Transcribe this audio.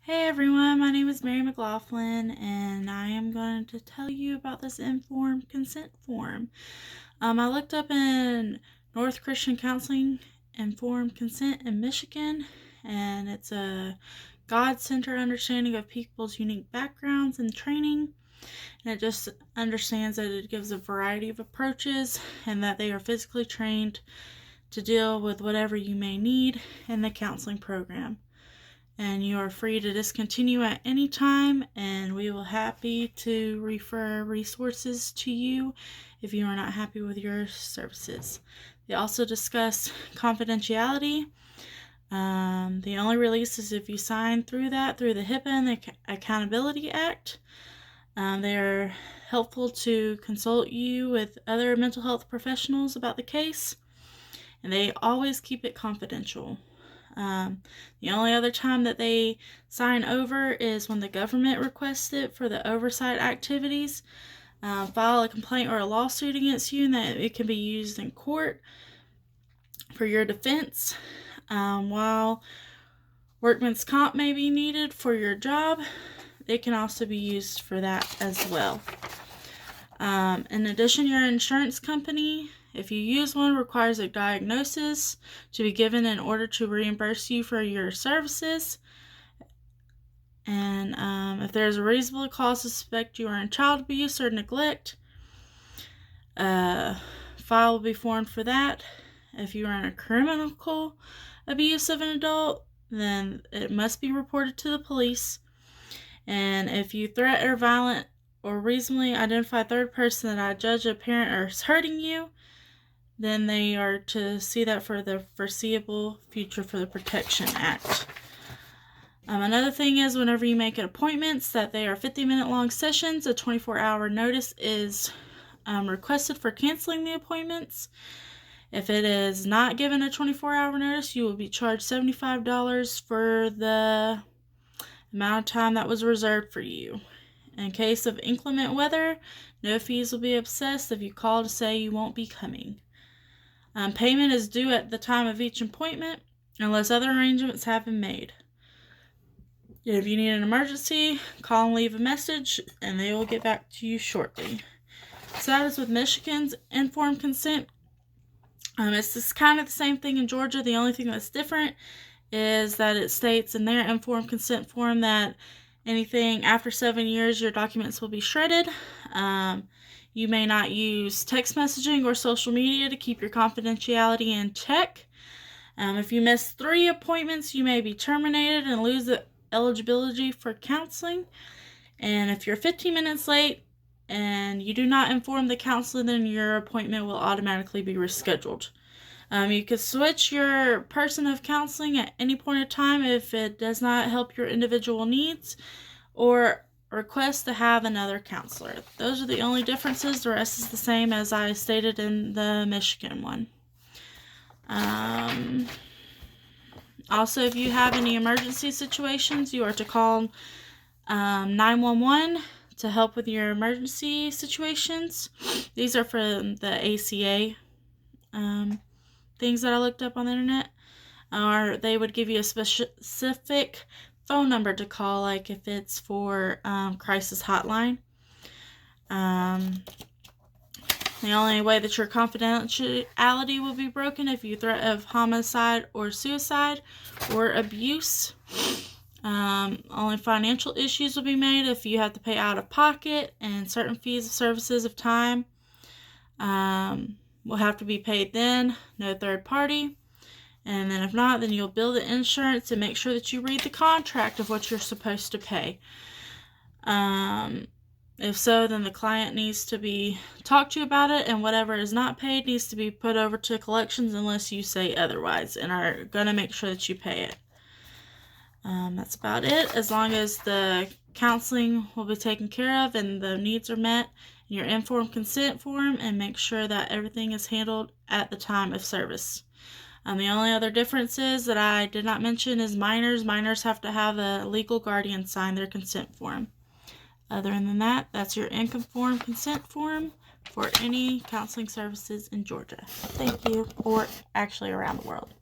Hey everyone, my name is Mary McLaughlin, and I am going to tell you about this informed consent form. I looked up in North Christian Counseling Informed Consent in Michigan, and it's a God-centered understanding of people's unique backgrounds and training. And it just understands that it gives a variety of approaches and that they are physically trained to deal with whatever you may need in the counseling program. And you are free to discontinue at any time, and we will happy to refer resources to you if you are not happy with your services. They also discuss confidentiality. The only release is if you sign through the HIPAA and the Accountability Act. They are helpful to consult you with other mental health professionals about the case, and they always keep it confidential. The only other time that they sign over is when the government requests it for the oversight activities. File a complaint or a lawsuit against you, and that it can be used in court for your defense. While workman's comp may be needed for your job, it can also be used for that as well. In addition, your insurance company, if you use one, requires a diagnosis to be given in order to reimburse you for your services. And if there's a reasonable cause to suspect you are in child abuse or neglect, a file will be formed for that. If you are in a criminal abuse of an adult, then it must be reported to the police. And if you threat or violent or reasonably identify third person that I judge a parent or is hurting you, then they are to see that for the foreseeable future for the Protection Act. Another thing is whenever you make appointments that they are 50-minute long sessions, a 24-hour notice is requested for canceling the appointments. If it is not given a 24-hour notice, you will be charged $75 for the amount of time that was reserved for you. In case of inclement weather, no fees will be assessed if you call to say you won't be coming. Payment is due at the time of each appointment unless other arrangements have been made. If you need an emergency, call and leave a message, and they will get back to you shortly. So that is with Michigan's informed consent. It's just kind of the same thing in Georgia. The only thing that's different is that it states in their informed consent form that anything after 7 years, your documents will be shredded. You may not use text messaging or social media to keep your confidentiality in check. If you miss 3 appointments, you may be terminated and lose the eligibility for counseling. And if you're 15 minutes late and you do not inform the counselor, then your appointment will automatically be rescheduled. You could switch your person of counseling at any point in time if it does not help your individual needs, or request to have another counselor. Those are the only differences. The rest is the same as I stated in the Michigan one. Also, if you have any emergency situations, you are to call 911 to help with your emergency situations. These are from the ACA things that I looked up on the internet. Or they would give you a specific phone number to call, like if it's for crisis hotline. The only way that your confidentiality will be broken if you threat of homicide or suicide or abuse. Only financial issues will be made if you have to pay out of pocket, and certain fees of services of time will have to be paid then, no third party. And then if not, then you'll bill the insurance and make sure that you read the contract of what you're supposed to pay. If so, then the client needs to be talked to about it, and whatever is not paid needs to be put over to collections unless you say otherwise, and are going to make sure that you pay it. That's about it. As long as the counseling will be taken care of and the needs are met in your informed consent form, and make sure that everything is handled at the time of service. The only other difference is that I did not mention is minors. Minors have to have a legal guardian sign their consent form. Other than that, that's your informed consent form for any counseling services in Georgia. Thank you, or actually around the world.